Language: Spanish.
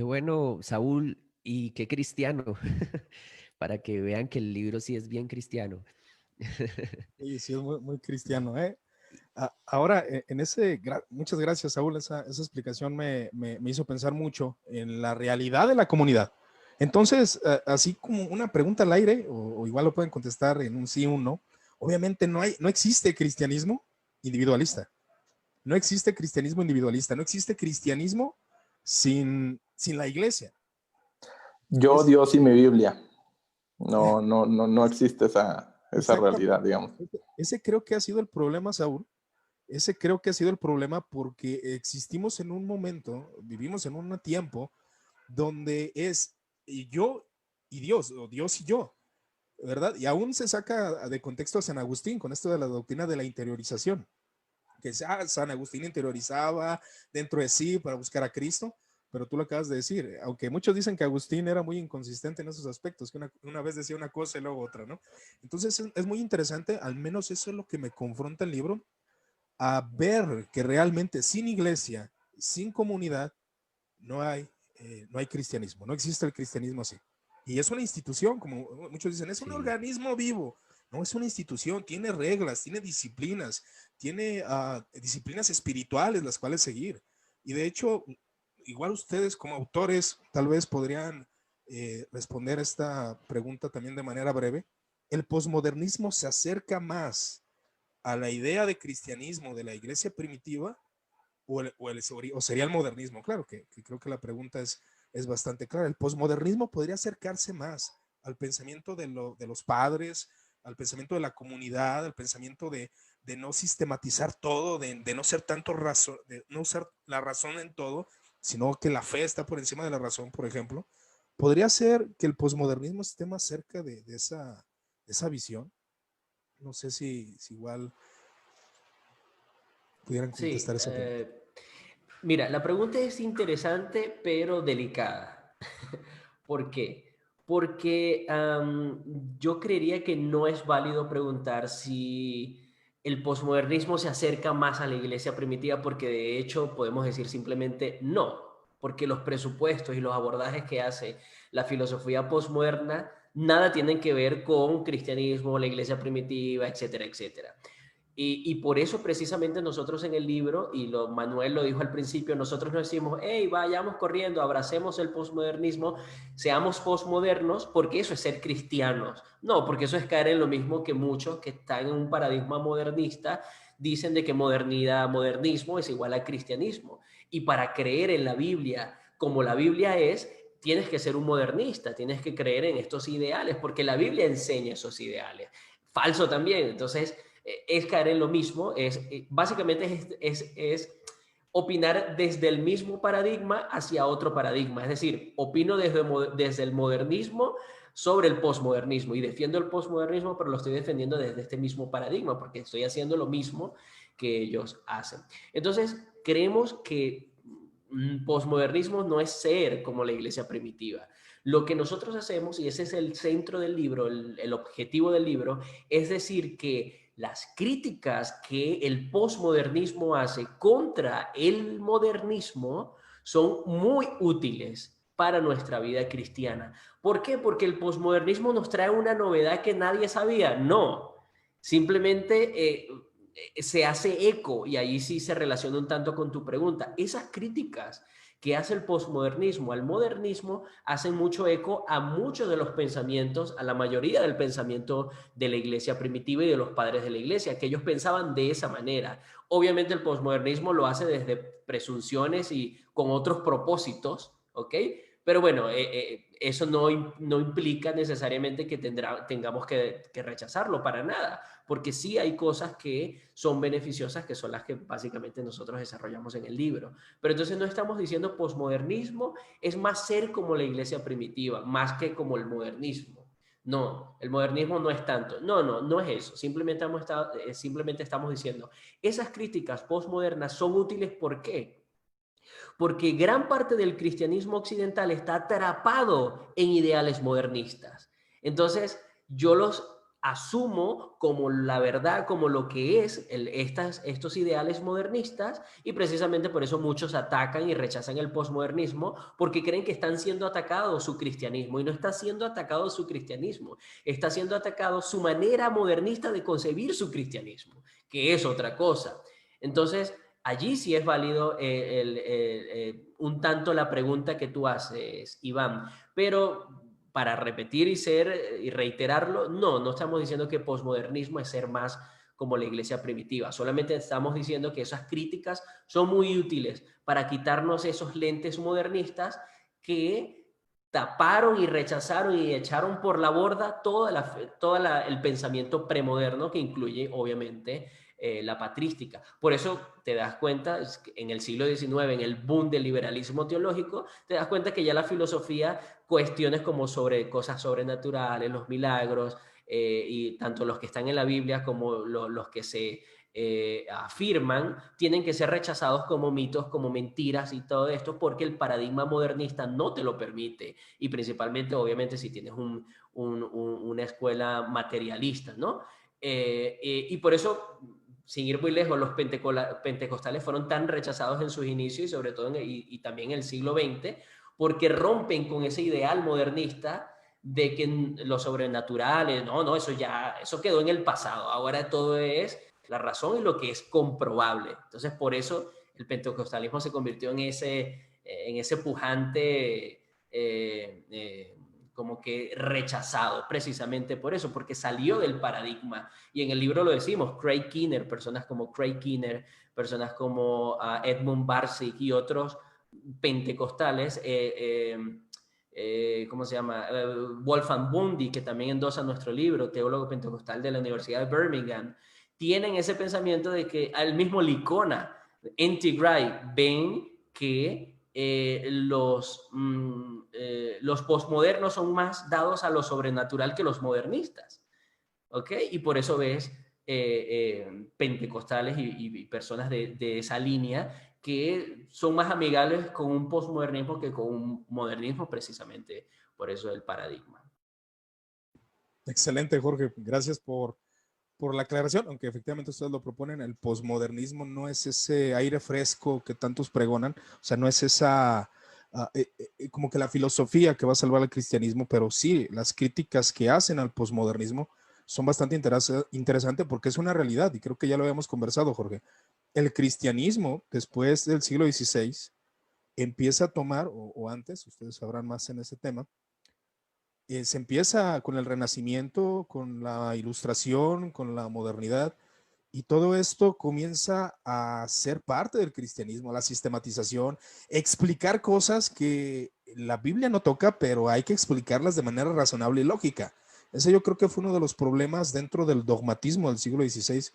Qué bueno, Saúl, y qué cristiano, para que vean que el libro sí es bien cristiano. Sí, sí, es muy cristiano, ¿eh? Ahora, muchas gracias, Saúl. Esa explicación me hizo pensar mucho en la realidad de la comunidad. Entonces, así como una pregunta al aire, o igual lo pueden contestar en un sí o un no. Obviamente no existe cristianismo individualista. No existe cristianismo individualista. No existe cristianismo sin la iglesia. Yo, Es Dios y mi Biblia. No existe esa exactamente. realidad, digamos. Ese creo que ha sido el problema, Saúl. Ese creo que ha sido el problema porque existimos en un momento, vivimos en un tiempo donde es yo y Dios, o Dios y yo, ¿verdad? Y aún se saca de contexto a San Agustín con esto de la doctrina de la interiorización, que San Agustín interiorizaba dentro de sí para buscar a Cristo, pero tú lo acabas de decir, aunque muchos dicen que Agustín era muy inconsistente en esos aspectos, que una vez decía una cosa y luego otra, ¿no? Entonces es muy interesante, al menos eso es lo que me confronta el libro, a ver que realmente sin iglesia, sin comunidad, no hay cristianismo, no existe el cristianismo así. Y es una institución, como muchos dicen, es un Sí. organismo vivo. No, es una institución, tiene reglas, tiene disciplinas, tiene disciplinas espirituales las cuales seguir. Y de hecho, igual ustedes como autores tal vez podrían responder esta pregunta también de manera breve. El posmodernismo se acerca más a la idea de cristianismo de la iglesia primitiva o sería el modernismo. Claro que creo que la pregunta es bastante clara. El posmodernismo podría acercarse más al pensamiento de los padres, al pensamiento de la comunidad, al pensamiento de no sistematizar todo, de no ser tanto razón, de no usar la razón en todo, sino que la fe está por encima de la razón, por ejemplo. Podría ser que el posmodernismo esté más cerca de esa visión. No sé si igual pudieran Sí, contestar esa pregunta. mira, la pregunta es interesante pero delicada. ¿Por qué? Porque yo creería que no es válido preguntar si el posmodernismo se acerca más a la iglesia primitiva, porque de hecho podemos decir simplemente no, porque los presupuestos y los abordajes que hace la filosofía posmoderna nada tienen que ver con cristianismo, la iglesia primitiva, etcétera, etcétera. Y por eso precisamente nosotros en el libro, y Manuel lo dijo al principio, nosotros no decimos, hey, vayamos corriendo, abracemos el posmodernismo, seamos posmodernos, porque eso es ser cristianos. No, porque eso es caer en lo mismo que muchos que están en un paradigma modernista dicen de que modernidad, modernismo es igual a cristianismo. Y para creer en la Biblia como la Biblia es, tienes que ser un modernista, tienes que creer en estos ideales, porque la Biblia enseña esos ideales. Falso también. Entonces es caer en lo mismo, básicamente es opinar desde el mismo paradigma hacia otro paradigma. Es decir, opino desde el modernismo sobre el posmodernismo y defiendo el posmodernismo, pero lo estoy defendiendo desde este mismo paradigma porque estoy haciendo lo mismo que ellos hacen. Entonces, creemos que posmodernismo no es ser como la iglesia primitiva. Lo que nosotros hacemos, y ese es el centro del libro, el objetivo del libro, es decir que las críticas que el posmodernismo hace contra el modernismo son muy útiles para nuestra vida cristiana. ¿Por qué? Porque el posmodernismo nos trae una novedad que nadie sabía. No, simplemente se hace eco, y ahí sí se relaciona un tanto con tu pregunta. Esas críticas que hace el posmodernismo al modernismo hacen mucho eco a muchos de los pensamientos, a la mayoría del pensamiento de la iglesia primitiva y de los padres de la iglesia, que ellos pensaban de esa manera. Obviamente el posmodernismo lo hace desde presunciones y con otros propósitos, ¿ok? Pero bueno, eso no implica necesariamente que tengamos que rechazarlo para nada, porque sí hay cosas que son beneficiosas, que son las que básicamente nosotros desarrollamos en el libro. Pero entonces no estamos diciendo posmodernismo es más ser como la iglesia primitiva, más que como el modernismo. No, el modernismo no es tanto. No es eso. Simplemente estamos diciendo, esas críticas postmodernas son útiles. ¿Por qué? Porque gran parte del cristianismo occidental está atrapado en ideales modernistas. Entonces, yo los asumo como la verdad, como lo que es estos ideales modernistas, y precisamente por eso muchos atacan y rechazan el posmodernismo, porque creen que están siendo atacados su cristianismo, y no está siendo atacado su cristianismo, está siendo atacado su manera modernista de concebir su cristianismo, que es otra cosa. Entonces, allí sí es válido un tanto la pregunta que tú haces, Iván, pero para repetir y reiterarlo, no estamos diciendo que posmodernismo es ser más como la iglesia primitiva, solamente estamos diciendo que esas críticas son muy útiles para quitarnos esos lentes modernistas que taparon y rechazaron y echaron por la borda todo el pensamiento premoderno, que incluye obviamente la patrística. Por eso te das cuenta, en el siglo XIX, en el boom del liberalismo teológico, te das cuenta que ya la filosofía, cuestiones como sobre cosas sobrenaturales, los milagros, y tanto los que están en la Biblia como los que se afirman, tienen que ser rechazados como mitos, como mentiras y todo esto, porque el paradigma modernista no te lo permite, y principalmente, obviamente, si tienes una escuela materialista, ¿no? Y por eso, sin ir muy lejos, los pentecostales fueron tan rechazados en sus inicios, y sobre todo y también en el siglo XX, porque rompen con ese ideal modernista de que lo sobrenatural, eso quedó en el pasado, ahora todo es la razón y lo que es comprobable. Entonces, por eso el pentecostalismo se convirtió en ese pujante como que rechazado, precisamente por eso, porque salió del paradigma. Y en el libro lo decimos, Craig Keener, personas como Craig Keener, personas como Edmund Barsic y otros pentecostales, ¿cómo se llama? Wolfgang Bundy, que también endosa nuestro libro, teólogo pentecostal de la Universidad de Birmingham, tienen ese pensamiento de que al mismo Licona, N.T. Wright, ven que los postmodernos son más dados a lo sobrenatural que los modernistas, ¿ok? Y por eso ves pentecostales y personas de esa línea que son más amigables con un postmodernismo que con un modernismo, precisamente por eso el paradigma. Excelente, Jorge. Gracias por la aclaración, aunque efectivamente ustedes lo proponen. El posmodernismo no es ese aire fresco que tantos pregonan, o sea, no es esa como que la filosofía que va a salvar al cristianismo, pero sí, las críticas que hacen al posmodernismo son bastante interesantes, porque es una realidad, y creo que ya lo habíamos conversado, Jorge. El cristianismo, después del siglo XVI, empieza a tomar, o antes, ustedes sabrán más en ese tema, se empieza con el Renacimiento, con la Ilustración, con la modernidad, y todo esto comienza a ser parte del cristianismo, la sistematización, explicar cosas que la Biblia no toca, pero hay que explicarlas de manera razonable y lógica. Ese yo creo que fue uno de los problemas dentro del dogmatismo del siglo XVI,